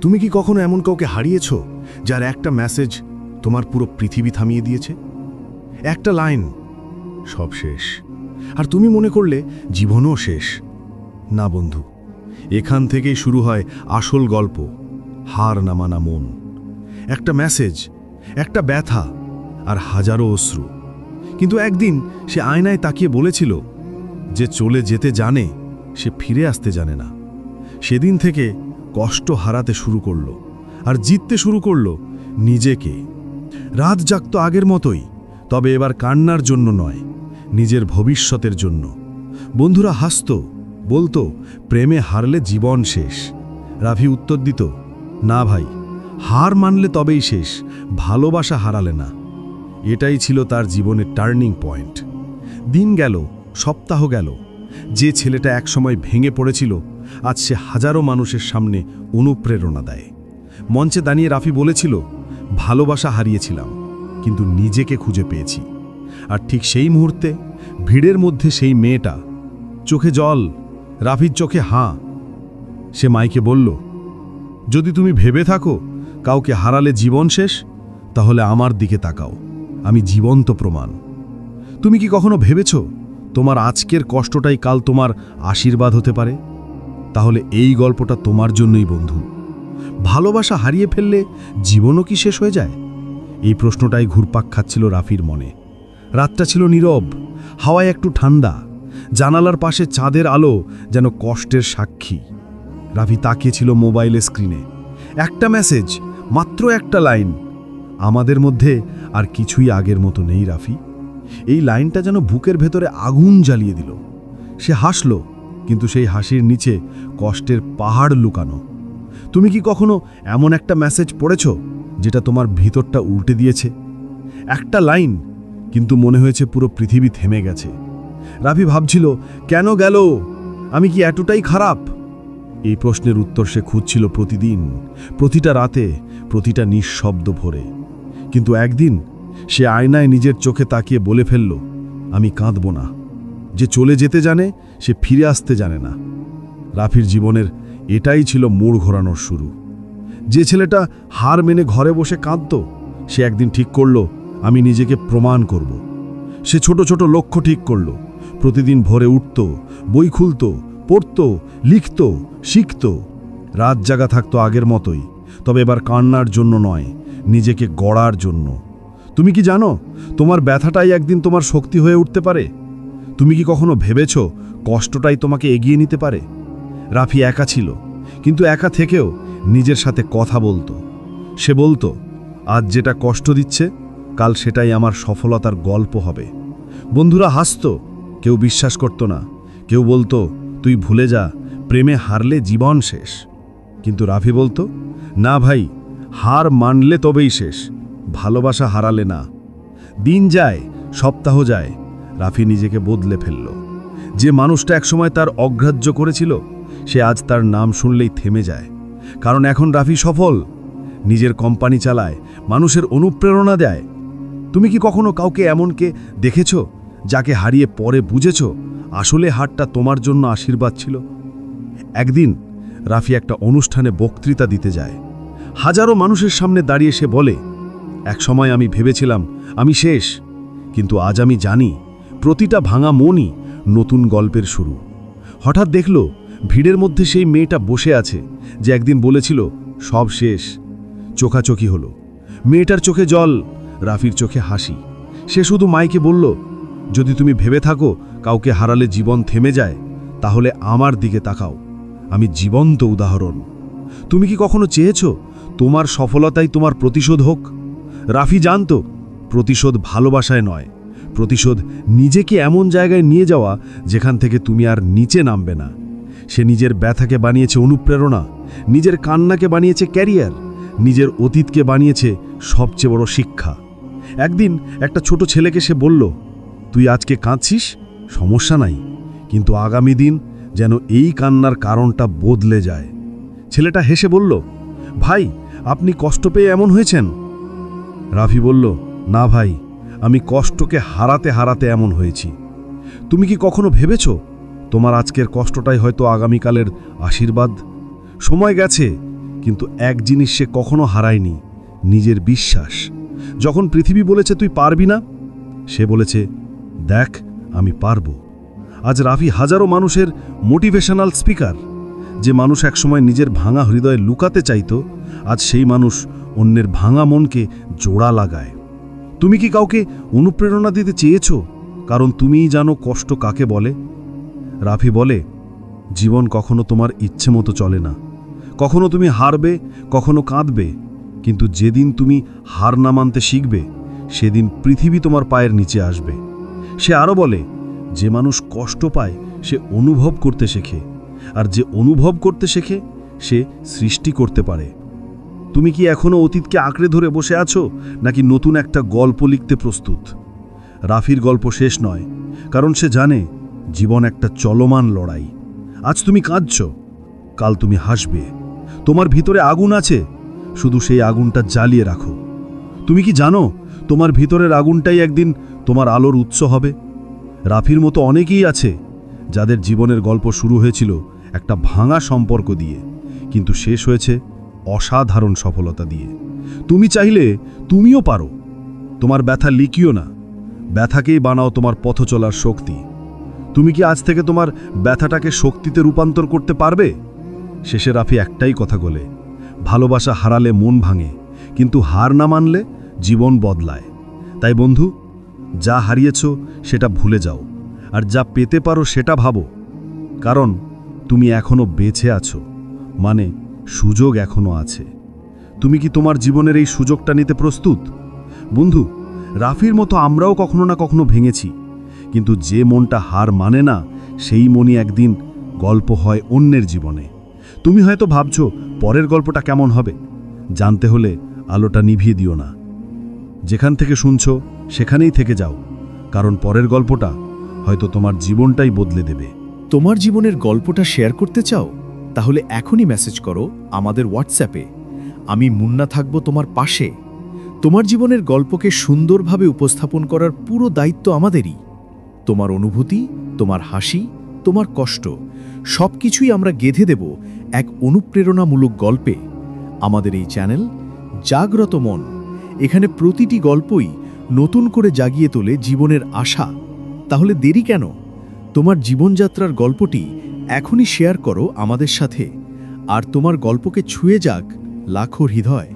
তুমি কি কখনো এমন কাউকে হারিয়েছ যার একটা মেসেজ তোমার পুরো পৃথিবী থামিয়ে দিয়েছে? একটা লাইন, সব শেষ, আর তুমি মনে করলে জীবনও শেষ। না বন্ধু, এখান থেকেই শুরু হয় আসল গল্প, হার না মানা মন। একটা মেসেজ, একটা ব্যথা, আর হাজারো অশ্রু। কিন্তু একদিন সে আয়নায় তাকিয়ে বলেছিল, যে চলে যেতে জানে সে ফিরে আসতে জানে না। সেদিন থেকে কষ্ট হারাতে শুরু করলো, আর জিততে শুরু করলো নিজেকে। রাত জাগতো আগের মতোই, তবে এবার কান্নার জন্য নয়, নিজের ভবিষ্যতের জন্য। বন্ধুরা হাসত, বলতো প্রেমে হারলে জীবন শেষ। রাফি উত্তর দিত, না ভাই, হার মানলে তবেই শেষ, ভালোবাসা হারালে না। এটাই ছিল তার জীবনের টার্নিং পয়েন্ট। দিন গেল, সপ্তাহ গেল। যে ছেলেটা একসময় ভেঙে পড়েছিল, আজ সে হাজারো মানুষের সামনে অনুপ্রেরণা দেয়। মঞ্চে দাঁড়িয়ে রাফি বলেছিল, ভালোবাসা হারিয়েছিলাম, কিন্তু নিজেকে খুঁজে পেয়েছি। আর ঠিক সেই মুহূর্তে ভিড়ের মধ্যে সেই মেয়েটা, চোখে জল, রাফির চোখে হাঁ। সে মাইকে বলল, যদি তুমি ভেবে থাকো কাউকে হারালে জীবন শেষ, তাহলে আমার দিকে তাকাও, আমি জীবন্ত প্রমাণ। তুমি কি কখনো ভেবেছ তোমার আজকের কষ্টটাই কাল তোমার আশীর্বাদ হতে পারে? তাহলে এই গল্পটা তোমার জন্যই বন্ধু। ভালোবাসা হারিয়ে ফেললে জীবনও কি শেষ হয়ে যায়? এই প্রশ্নটাই ঘুরপাক খাচ্ছিল রাফির মনে। রাতটা ছিল নীরব, হাওয়ায় একটু ঠান্ডা, জানালার পাশে চাঁদের আলো যেন কষ্টের সাক্ষী। রাফি তাকিয়েছিল মোবাইলের স্ক্রিনে। একটা মেসেজ, মাত্র একটা লাইন, আমাদের মধ্যে আর কিছুই আগের মতো নেই রাফি। এই লাইনটা যেন বুকের ভেতরে আগুন জ্বালিয়ে দিল। সে হাসল, কিন্তু সেই হাসির নিচে কষ্টের পাহাড় লুকানো। তুমি কি কখনো এমন একটা মেসেজ পড়েছ যেটা তোমার ভিতরটা উল্টে দিয়েছে? একটা লাইন, কিন্তু মনে হয়েছে পুরো পৃথিবী থেমে গেছে। রাফি ভাবছিল, কেন গেল? আমি কি এতটাই খারাপ? এই প্রশ্নের উত্তর সে খুঁজছিল প্রতিদিন, প্রতিটা রাতে, প্রতিটা নিঃশব্দ ভোরে। কিন্তু একদিন সে আয়নায় নিজের চোখে তাকিয়ে বলে ফেলল, আমি কাঁদব না। যে চলে যেতে জানে সে ফিরে আসতে জানে না। রাফির জীবনের এটাই ছিল মোড় ঘোরানোর শুরু। যে ছেলেটা হার মেনে ঘরে বসে কাঁদত, সে একদিন ঠিক করল, আমি নিজেকে প্রমাণ করব। সে ছোট ছোট লক্ষ্য ঠিক করল। প্রতিদিন ভোরে উঠত, বই খুলত, পড়ত, লিখত, শিখত। রাত জাগা থাকতো আগের মতোই, তবে এবার কান্নার জন্য নয়, নিজেকে গড়ার জন্য। তুমি কি জানো, তোমার ব্যথাটাই একদিন তোমার শক্তি হয়ে উঠতে পারে? তুমি কি কখনো ভেবেছ কষ্টটাই তোমাকে এগিয়ে নিতে পারে? রাফি একা ছিল, কিন্তু একা থেকেও নিজের সাথে কথা বলতো। সে বলতো, আজ যেটা কষ্ট দিচ্ছে, কাল সেটাই আমার সফলতার গল্প হবে। বন্ধুরা হাসত, কেউ বিশ্বাস করত না। কেউ বলতো, তুই ভুলে যা, প্রেমে হারলে জীবন শেষ। কিন্তু রাফি বলতো, না ভাই, হার মানলে তবেই শেষ, ভালোবাসা হারালে না। দিন যায়, সপ্তাহ যায়, রাফি নিজেকে বদলে ফেলল। যে মানুষটা একসময় তার অগ্রাহ্য করেছিল, সে আজ তার নাম শুনলেই থেমে যায়। কারণ এখন রাফি সফল, নিজের কোম্পানি চালায়, মানুষের অনুপ্রেরণা দেয়। তুমি কি কখনো কাউকে এমনকে দেখেছ, যাকে হারিয়ে পরে বুঝেছ আসলে হারটা তোমার জন্য আশীর্বাদ ছিল? একদিন রাফি একটা অনুষ্ঠানে বক্তৃতা দিতে যায়। হাজারো মানুষের সামনে দাঁড়িয়ে সে বলে, এক সময় আমি ভেবেছিলাম আমি শেষ, কিন্তু আজ আমি জানি প্রতিটা ভাঙা মনই নতুন গল্পের শুরু। হঠাৎ দেখল ভিড়ের মধ্যে সেই মেয়েটা বসে আছে, যে একদিন বলেছিল সব শেষ। চোখাচোখি হলো, মেয়েটার চোখে জল, রাফির চোখে হাসি। সে শুধু মাইকে বলল, যদি তুমি ভেবে থাকো কাউকে হারালে জীবন থেমে যায়, তাহলে আমার দিকে তাকাও, আমি জীবন্ত উদাহরণ। তুমি কি কখনো চেয়েছ তোমার সফলতাই তোমার প্রতিশোধ হোক? রাফি জানত, প্রতিশোধ ভালোবাসায় নয়, প্রতিশোধ নিজেকে এমন জায়গায় নিয়ে যাওয়া যেখান থেকে তুমি আর নিচে নামবে না। সে নিজের ব্যথাকে বানিয়েছে অনুপ্রেরণা, নিজের কান্নাকে বানিয়েছে ক্যারিয়ার, নিজের অতীতকে বানিয়েছে সবচেয়ে বড় শিক্ষা। একদিন একটা ছোট ছেলেকে সে বলল, তুই আজকে কাঁদছিস, সমস্যা নাই, কিন্তু আগামী দিন যেন এই কান্নার কারণটা বদলে যায়। ছেলেটা হেসে বলল, ভাই, আপনি কষ্ট পেয়ে এমন হয়েছেন? রাফি বলল, না ভাই, আমি কষ্টকে হারাতে হারাতে এমন হয়েছি। তুমি কি কখনো ভেবেছ তোমার আজকের কষ্টটাই হয়তো আগামীকালের আশীর্বাদ? সময় গেছে, কিন্তু এক জিনিস সে কখনো হারায়নি, নিজের বিশ্বাস। যখন পৃথিবী বলেছে তুই পারবি না, সে বলেছে দেখ আমি পারব। আজ রাফি হাজারো মানুষের মোটিভেশনাল স্পিকার। যে মানুষ একসময় নিজের ভাঙা হৃদয়ে লুকাতে চাইতো, আজ সেই মানুষ অন্যের ভাঙা মনকে জোড়া লাগায়। তুমি কি কাউকে অনুপ্রেরণা দিতে চেয়েছো? কারণ তুমিই জানো কষ্ট কাকে বলে। রাফি বলে, জীবন কখনো তোমার ইচ্ছে মতো চলে না। কখনো তুমি হারবে, কখনো কাঁদবে, কিন্তু যেদিন তুমি হার না মানতে শিখবে, সেদিন পৃথিবী তোমার পায়ের নিচে আসবে। সে আরও বলে, যে মানুষ কষ্ট পায় সে অনুভব করতে শেখে, আর যে অনুভব করতে শেখে সে সৃষ্টি করতে পারে। তুমি কি এখনো অতীতকে আঁকড়ে ধরে বসে আছো, নাকি নতুন একটা গল্প লিখতে প্রস্তুত? রাফির গল্প শেষ নয়, কারণ সে জানে জীবন একটা চলমান লড়াই। আজ তুমি কাঁদছ, কাল তুমি হাসবে। তোমার ভিতরে আগুন আছে, শুধু সেই আগুনটা জ্বালিয়ে রাখো। তুমি কি জানো তোমার ভিতরের আগুনটাই একদিন তোমার আলোর উৎস হবে? রাফির মতো অনেকেই আছে যাদের জীবনের গল্প শুরু হয়েছিল একটা ভাঙা সম্পর্ক দিয়ে, কিন্তু শেষ হয়েছে অসাধারণ সফলতা দিয়ে। তুমি চাইলে তুমিও পারো। তোমার ব্যথা লিখিও না, ব্যথাকেই বানাও তোমার পথ চলার শক্তি। তুমি কি আজ থেকে তোমার ব্যথাটাকে শক্তিতে রূপান্তর করতে পারবে? শেষে রাফি একটাই কথা বলে, ভালোবাসা হারালে মন ভাঙে, কিন্তু হার না মানলে জীবন বদলায়। তাই বন্ধু, যা হারিয়েছ সেটা ভুলে যাও, আর যা পেতে পারো সেটা ভাবো। কারণ তুমি এখনো বেঁচে আছো, মানে সুযোগ এখনো আছে। তুমি কি তোমার জীবনের এই সুযোগটা নিতে প্রস্তুত? বন্ধু, রাফির মতো আমরাও কখনো না কখনো ভেঙেছি, কিন্তু যে মনটা হার মানে না, সেই মনই একদিন গল্প হয় অন্যের জীবনে। তুমি হয়তো ভাবছো পরের গল্পটা কেমন হবে। জানতে হলে আলোটা নিভিয়ে দিও না। যেখান থেকে শুনছো সেখানেই থেকে যাও, কারণ পরের গল্পটা হয়তো তোমার জীবনটাই বদলে দেবে। তোমার জীবনের গল্পটা শেয়ার করতে চাও? তাহলে এখনই মেসেজ করো আমাদের হোয়াটসঅ্যাপে। আমি মুন্না থাকব তোমার পাশে। তোমার জীবনের গল্পকে সুন্দরভাবে উপস্থাপন করার পুরো দায়িত্ব আমাদেরই। তোমার অনুভূতি, তোমার হাসি, তোমার কষ্ট সবকিছুই আমরা গেঁথে দেব এক অনুপ্রেরণামূলক গল্পে। আমাদের এই চ্যানেল জাগ্রত মন, এখানে প্রতিটি গল্পই নতুন করে জাগিয়ে তোলে জীবনের আশা। তাহলে দেরি কেন? তোমার জীবনযাত্রার গল্পটি এখনই শেয়ার করো আমাদের সাথে, আর তোমার গল্পকে ছুঁয়ে যাক লাখো হৃদয়।